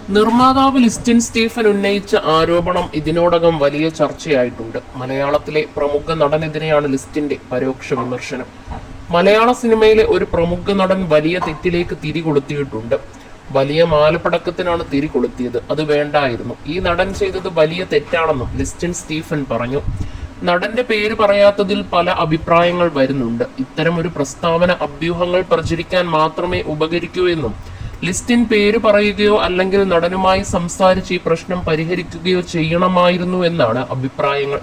നിർമ്മാതാവ് ലിസ്റ്റിൻ സ്റ്റീഫൻ ഉന്നയിച്ച ആരോപണം ഇതിനോടകം വലിയ ചർച്ചയായിട്ടുണ്ട്. മലയാളത്തിലെ പ്രമുഖ നടനെതിരെയാണ് ലിസ്റ്റിന്റെ പരോക്ഷ വിമർശനം. മലയാള സിനിമയിലെ ഒരു പ്രമുഖ നടൻ വലിയ തെറ്റിലേക്ക് തിരികൊളുത്തിയിട്ടുണ്ട്. വലിയ മാലപ്പടക്കത്തിനാണ് തിരികൊളുത്തിയത്. അത് വേണ്ടായിരുന്നു. ഈ നടൻ ചെയ്തത് വലിയ തെറ്റാണെന്നും ലിസ്റ്റിൻ സ്റ്റീഫൻ പറഞ്ഞു. നടന്റെ പേര് പറയാത്തതിൽ പല അഭിപ്രായങ്ങൾ വരുന്നുണ്ട്. ഇത്തരം ഒരു പ്രസ്താവന അഭ്യൂഹങ്ങൾ പ്രചരിക്കാൻ മാത്രമേ ഉപകരിക്കൂ എന്നും ലിസ്റ്റിൻ പേര് പറയുകയോ അല്ലെങ്കിൽ നടനുമായി സംസാരിച്ച് ഈ പ്രശ്നം പരിഹരിക്കുകയോ ചെയ്യണമായിരുന്നു എന്നാണ് അഭിപ്രായങ്ങൾ.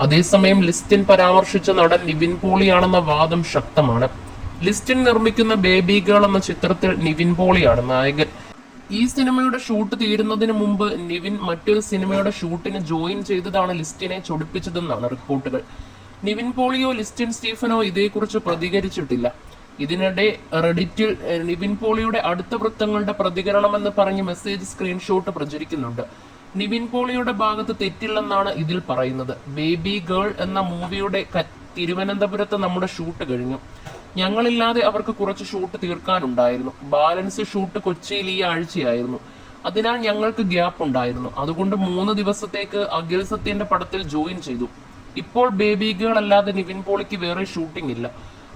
അതേസമയം ലിസ്റ്റിൻ പരാമർശിച്ച നടൻ നിവിൻ പോളിയാണെന്ന വാദം ശക്തമാണ്. ലിസ്റ്റിൻ നിർമ്മിക്കുന്ന ബേബി ഗേൾ എന്ന ചിത്രത്തിൽ നിവിൻ പോളിയാണ് നായകൻ. ഈ സിനിമയുടെ ഷൂട്ട് തീരുന്നതിന് മുമ്പ് നിവിൻ മറ്റൊരു സിനിമയുടെ ഷൂട്ടിന് ജോയിൻ ചെയ്തതാണ് ലിസ്റ്റിനെ ചൊടിപ്പിച്ചതെന്നാണ് റിപ്പോർട്ടുകൾ. നിവിൻ പോളിയോ ലിസ്റ്റിൻ സ്റ്റീഫനോ ഇതേക്കുറിച്ച് പ്രതികരിച്ചിട്ടില്ല. ഇതിനിടെ റെഡിറ്റിൽ നിവിൻ പോളിയുടെ അടുത്ത വൃത്തങ്ങളുടെ പ്രതികരണമെന്ന് പറഞ്ഞ് മെസ്സേജ് സ്ക്രീൻഷോട്ട് പ്രചരിക്കുന്നുണ്ട്. നിവിൻ പോളിയുടെ ഭാഗത്ത് തെറ്റില്ലെന്നാണ് ഇതിൽ പറയുന്നത്. ബേബി ഗേൾ എന്ന മൂവിയുടെ തിരുവനന്തപുരത്ത് നമ്മുടെ ഷൂട്ട് കഴിഞ്ഞു. ഞങ്ങളില്ലാതെ അവർക്ക് കുറച്ച് ഷൂട്ട് തീർക്കാനുണ്ടായിരുന്നു. ബാലൻസ് ഷൂട്ട് കൊച്ചിയിൽ ഈ ആഴ്ചയായിരുന്നു. അതിനാൽ ഞങ്ങൾക്ക് ഗ്യാപ്പ് ഉണ്ടായിരുന്നു. അതുകൊണ്ട് 3 ദിവസത്തേക്ക് അഖിൽ സത്യന്റെ പടത്തിൽ ജോയിൻ ചെയ്തു. ഇപ്പോൾ ബേബി ഗേൾ അല്ലാതെ നിവിൻ പോളിക്ക് വേറെ ഷൂട്ടിംഗ് ഇല്ല.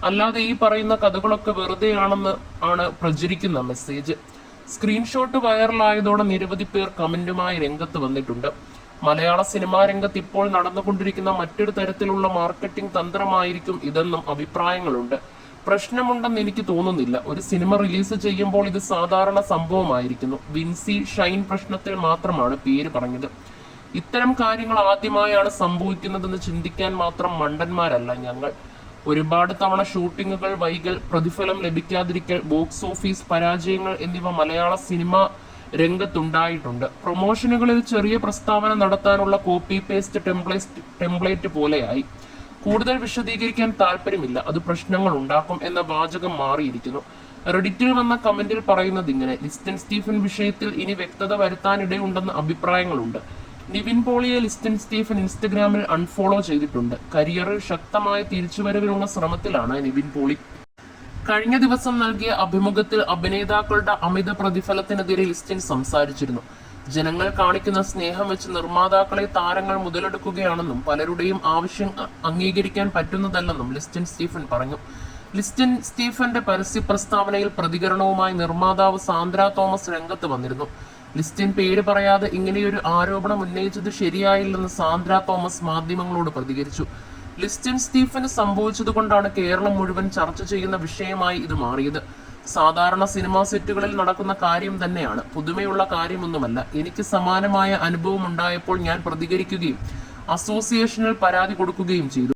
അല്ലാതെ ഈ പറയുന്ന കഥകളൊക്കെ വെറുതെയാണെന്ന് ആണ് പ്രചരിക്കുന്ന മെസ്സേജ്. സ്ക്രീൻഷോട്ട് വൈറലായതോടെ നിരവധി പേർ കമന്റുമായി രംഗത്ത് വന്നിട്ടുണ്ട്. മലയാള സിനിമാ രംഗത്ത് ഇപ്പോൾ നടന്നുകൊണ്ടിരിക്കുന്ന മറ്റൊരു തരത്തിലുള്ള മാർക്കറ്റിംഗ് തന്ത്രമായിരിക്കും ഇതെന്നും അഭിപ്രായങ്ങളുണ്ട്. പ്രശ്നമുണ്ടെന്ന് എനിക്ക് തോന്നുന്നില്ല. ഒരു സിനിമ റിലീസ് ചെയ്യുമ്പോൾ ഇത് സാധാരണ സംഭവമായിരിക്കുന്നു. വിൻസി ഷൈൻ പ്രശ്നത്തിൽ മാത്രമാണ് പേര് പറഞ്ഞത്. ഇത്തരം കാര്യങ്ങൾ ആദ്യമായാണ് സംഭവിക്കുന്നതെന്ന് ചിന്തിക്കാൻ മാത്രം മണ്ടന്മാരല്ല ഞങ്ങൾ. ഒരുപാട് തവണ ഷൂട്ടിങ്ങുകൾ വൈകൽ, പ്രതിഫലം ലഭിക്കാതിരിക്കൽ, ബോക്സ് ഓഫീസ് പരാജയങ്ങൾ എന്നിവ മലയാള സിനിമ രംഗത്തുണ്ടായിട്ടുണ്ട്. പ്രൊമോഷനുകളിൽ ചെറിയ പ്രസ്താവന നടത്താനുള്ള കോപ്പി പേസ്റ്റ് ടെംപ്ലേറ്റ് പോലെയായി. കൂടുതൽ വിശദീകരിക്കാൻ താല്പര്യമില്ല, അത് പ്രശ്നങ്ങൾ ഉണ്ടാക്കും എന്ന വാചകം മാറിയിരിക്കുന്നു. റെഡിറ്റിൽ വന്ന കമന്റിൽ പറയുന്നത് ഇങ്ങനെ: ലിസ്റ്റിൻ സ്റ്റീഫൻ വിഷയത്തിൽ ഇനി വ്യക്തത വരുത്താനിടയുണ്ടെന്ന് അഭിപ്രായങ്ങളുണ്ട്. നിവിൻ പോളിയെ ലിസ്റ്റിൻ സ്റ്റീഫൻ ഇൻസ്റ്റഗ്രാമിൽ അൺഫോളോ ചെയ്തിട്ടുണ്ട്. കരിയറിൽ ശക്തമായ തിരിച്ചുവരവിനുള്ള ശ്രമത്തിലാണ് നിവിൻ പോളി. കഴിഞ്ഞ ദിവസം നൽകിയ അഭിമുഖത്തിൽ അഭിനേതാക്കളുടെ അമിത പ്രതിഫലത്തിനെതിരെ ലിസ്റ്റിൻ സംസാരിച്ചിരുന്നു. ജനങ്ങൾ കാണിക്കുന്ന സ്നേഹം വെച്ച് നിർമ്മാതാക്കളെ താരങ്ങൾ മുതലെടുക്കുകയാണെന്നും പലരുടെയും ആവശ്യം അംഗീകരിക്കാൻ പറ്റുന്നതല്ലെന്നും ലിസ്റ്റിൻ സ്റ്റീഫൻ പറഞ്ഞു. ലിസ്റ്റിൻ സ്റ്റീഫന്റെ പരസ്യ പ്രസ്താവനയിൽ പ്രതികരണവുമായി നിർമ്മാതാവ് സാന്ദ്ര തോമസ് രംഗത്ത് വന്നിരുന്നു. ലിസ്റ്റിൻ പേര് പറയാതെ ഇങ്ങനെയൊരു ആരോപണം ഉന്നയിച്ചത് ശരിയായില്ലെന്ന് സാന്ദ്ര തോമസ് മാധ്യമങ്ങളോട് പ്രതികരിച്ചു. ലിസ്റ്റിൻ സ്റ്റീഫന് സംഭവിച്ചതുകൊണ്ടാണ് കേരളം മുഴുവൻ ചർച്ച ചെയ്യുന്ന വിഷയമായി ഇത് മാറിയത്. സാധാരണ സിനിമാ സെറ്റുകളിൽ നടക്കുന്ന കാര്യം തന്നെയാണ്, പുതുമയുള്ള കാര്യമൊന്നുമല്ല. എനിക്ക് സമാനമായ അനുഭവം ഉണ്ടായപ്പോൾ ഞാൻ പ്രതികരിക്കുകയും അസോസിയേഷനിൽ പരാതി കൊടുക്കുകയും ചെയ്തു.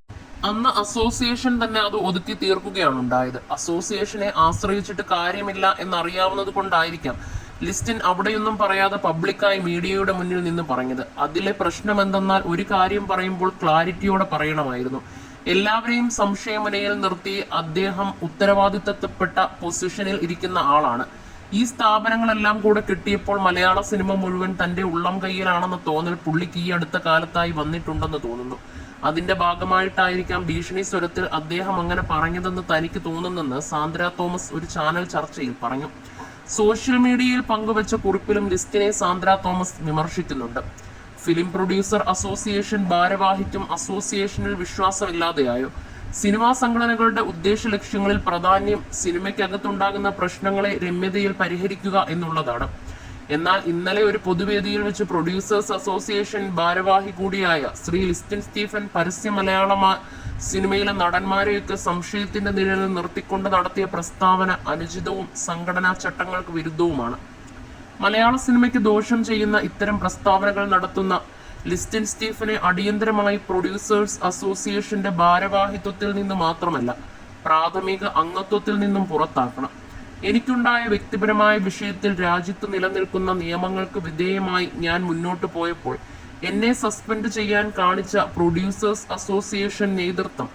അന്ന് അസോസിയേഷൻ തന്നെ അത് ഒതുക്കി തീർക്കുകയാണ് ഉണ്ടായത്. അസോസിയേഷനെ ആശ്രയിച്ചിട്ട് കാര്യമില്ല എന്നറിയാവുന്നത് കൊണ്ടായിരിക്കാം ലിസ്റ്റിൻ അവിടെയൊന്നും പറയാതെ പബ്ലിക്കായി മീഡിയയുടെ മുന്നിൽ നിന്ന് പറഞ്ഞത്. അതിലെ പ്രശ്നം എന്തെന്നാൽ, ഒരു കാര്യം പറയുമ്പോൾ ക്ലാരിറ്റിയോടെ പറയണമായിരുന്നു. എല്ലാവരെയും സംശയമുനയിൽ നിർത്തി അദ്ദേഹം ഉത്തരവാദിത്തപ്പെട്ട പൊസിഷനിൽ ഇരിക്കുന്ന ആളാണ്. ഈ സ്ഥാപനങ്ങളെല്ലാം കൂടെ കിട്ടിയപ്പോൾ മലയാള സിനിമ മുഴുവൻ തന്റെ ഉള്ളം കയ്യിലാണെന്ന തോന്നൽ പുള്ളിക്ക് ഈ അടുത്ത കാലത്തായി വന്നിട്ടുണ്ടെന്ന് തോന്നുന്നു. അതിന്റെ ഭാഗമായിട്ടായിരിക്കാം ഭീഷണി സ്വരത്തിൽ അദ്ദേഹം അങ്ങനെ പറഞ്ഞതെന്ന് തനിക്ക് തോന്നുന്നെന്ന് സാന്ദ്ര തോമസ് ഒരു ചാനൽ ചർച്ചയിൽ പറഞ്ഞു. സോഷ്യൽ മീഡിയയിൽ പങ്കുവച്ച കുറിപ്പിലും ലിസ്റ്റിനെ സാന്ദ്ര തോമസ് വിമർശിക്കുന്നുണ്ട്. ഫിലിം പ്രൊഡ്യൂസർ അസോസിയേഷൻ ഭാരവാഹിക്കും അസോസിയേഷനിൽ വിശ്വാസമില്ലാതെയായോ? സിനിമാ സംഘടനകളുടെ ഉദ്ദേശ ലക്ഷ്യങ്ങളിൽ പ്രാധാന്യം സിനിമയ്ക്കകത്തുണ്ടാകുന്ന പ്രശ്നങ്ങളെ രമ്യതയിൽ പരിഹരിക്കുക എന്നുള്ളതാണ്. എന്നാൽ ഇന്നലെ ഒരു പൊതുവേദിയിൽ വെച്ച് പ്രൊഡ്യൂസേഴ്സ് അസോസിയേഷൻ ഭാരവാഹി കൂടിയായ ശ്രീ ലിസ്റ്റിൻ സ്റ്റീഫൻ പരസ്യ മലയാള സിനിമയിലെ നടന്മാരെയൊക്കെ സംശയത്തിന്റെ നിഴലിൽ നിർത്തിക്കൊണ്ട് നടത്തിയ പ്രസ്താവന അനുചിതവും സംഘടനാ ചട്ടങ്ങൾക്ക് വിരുദ്ധവുമാണ്. മലയാള സിനിമയ്ക്ക് ദോഷം ചെയ്യുന്ന ഇത്തരം പ്രസ്താവനകൾ നടത്തുന്ന ലിസ്റ്റിൻ സ്റ്റീഫനെ അടിയന്തരമായി പ്രൊഡ്യൂസേഴ്സ് അസോസിയേഷന്റെ ഭാരവാഹിത്വത്തിൽ നിന്ന് മാത്രമല്ല, പ്രാഥമിക അംഗത്വത്തിൽ നിന്നും പുറത്താക്കണം. എനിക്കുണ്ടായ വ്യക്തിപരമായ വിഷയത്തിൽ രാജ്യത്ത് നിലനിൽക്കുന്ന നിയമങ്ങൾക്ക് വിധേയമായി ഞാൻ മുന്നോട്ട് പോയപ്പോൾ എന്നെ സസ്പെൻഡ് ചെയ്യാൻ കാണിച്ച പ്രൊഡ്യൂസേഴ്സ് അസോസിയേഷൻ നേതൃത്വം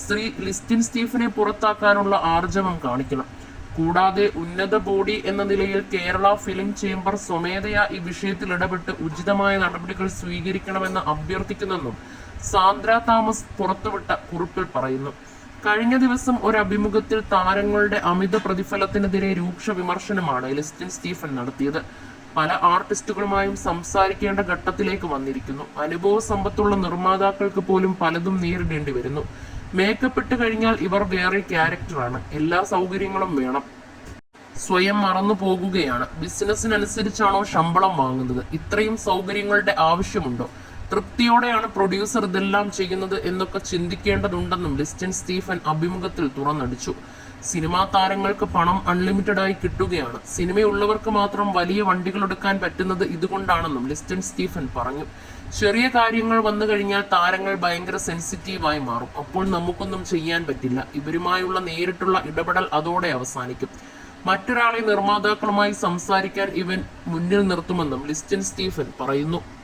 ശ്രീ ലിസ്റ്റിൻ സ്റ്റീഫനെ പുറത്താക്കാനുള്ള ആർജവം കാണിക്കണം. കൂടാതെ ഉന്നത ബോഡി എന്ന നിലയിൽ കേരള ഫിലിം ചേംബർ സ്വമേധയാ ഈ വിഷയത്തിൽ ഇടപെട്ട് ഉചിതമായ നടപടികൾ സ്വീകരിക്കണമെന്ന് അഭ്യർത്ഥിക്കുന്നെന്നും സാന്ദ്ര തോമസ് പുറത്തുവിട്ട കുറിപ്പിൽ പറയുന്നു. കഴിഞ്ഞ ദിവസം ഒരു അഭിമുഖത്തിൽ താരങ്ങളുടെ അമിത പ്രതിഫലത്തിനെതിരെ രൂക്ഷ വിമർശനമാണ് ലിസ്റ്റിൻ സ്റ്റീഫൻ നടത്തിയത്. പല ആർട്ടിസ്റ്റുകളുമായും സംസാരിക്കേണ്ട ഘട്ടത്തിലേക്ക് വന്നിരിക്കുന്നു. അനുഭവ സമ്പത്തുള്ള നിർമ്മാതാക്കൾക്ക് പോലും പലതും നേരിടേണ്ടി വരുന്നു. മേക്കപ്പ് ഇട്ട് കഴിഞ്ഞാൽ ഇവർ വേറെ ക്യാരക്ടറാണ്. എല്ലാ സൗകര്യങ്ങളും വേണം. സ്വയം മറന്നു പോകുകയാണ്. ബിസിനസ്സിനനുസരിച്ചാണോ ശമ്പളം വാങ്ങുന്നത്? ഇത്രയും സൗകര്യങ്ങളുടെ ആവശ്യമുണ്ടോ? തൃപ്തിയോടെയാണ് പ്രൊഡ്യൂസർ ഇതെല്ലാം ചെയ്യുന്നത് എന്നൊക്കെ ചിന്തിക്കേണ്ടതുണ്ടെന്നും ലിസ്റ്റൻ സ്റ്റീഫൻ അഭിമുഖത്തിൽ തുറന്നടിച്ചു. സിനിമാ താരങ്ങൾക്ക് പണം അൺലിമിറ്റഡ് ആയി കിട്ടുകയാണ്. സിനിമയുള്ളവർക്ക് മാത്രം വലിയ വണ്ടികൾ എടുക്കാൻ പറ്റുന്നത് ഇതുകൊണ്ടാണെന്നും ലിസ്റ്റൻ സ്റ്റീഫൻ പറഞ്ഞു. ചെറിയ കാര്യങ്ങൾ വന്നു കഴിഞ്ഞാൽ താരങ്ങൾ ഭയങ്കര സെൻസിറ്റീവായി മാറും. അപ്പോൾ നമുക്കൊന്നും ചെയ്യാൻ പറ്റില്ല. ഇവരുമായുള്ള നേരിട്ടുള്ള ഇടപെടൽ അതോടെ അവസാനിക്കും. മറ്റൊരാളെ നിർമ്മാതാക്കളുമായി സംസാരിക്കാൻ ഇവൻ മുന്നിൽ നിർത്തുമെന്നും ലിസ്റ്റൻ സ്റ്റീഫൻ പറയുന്നു.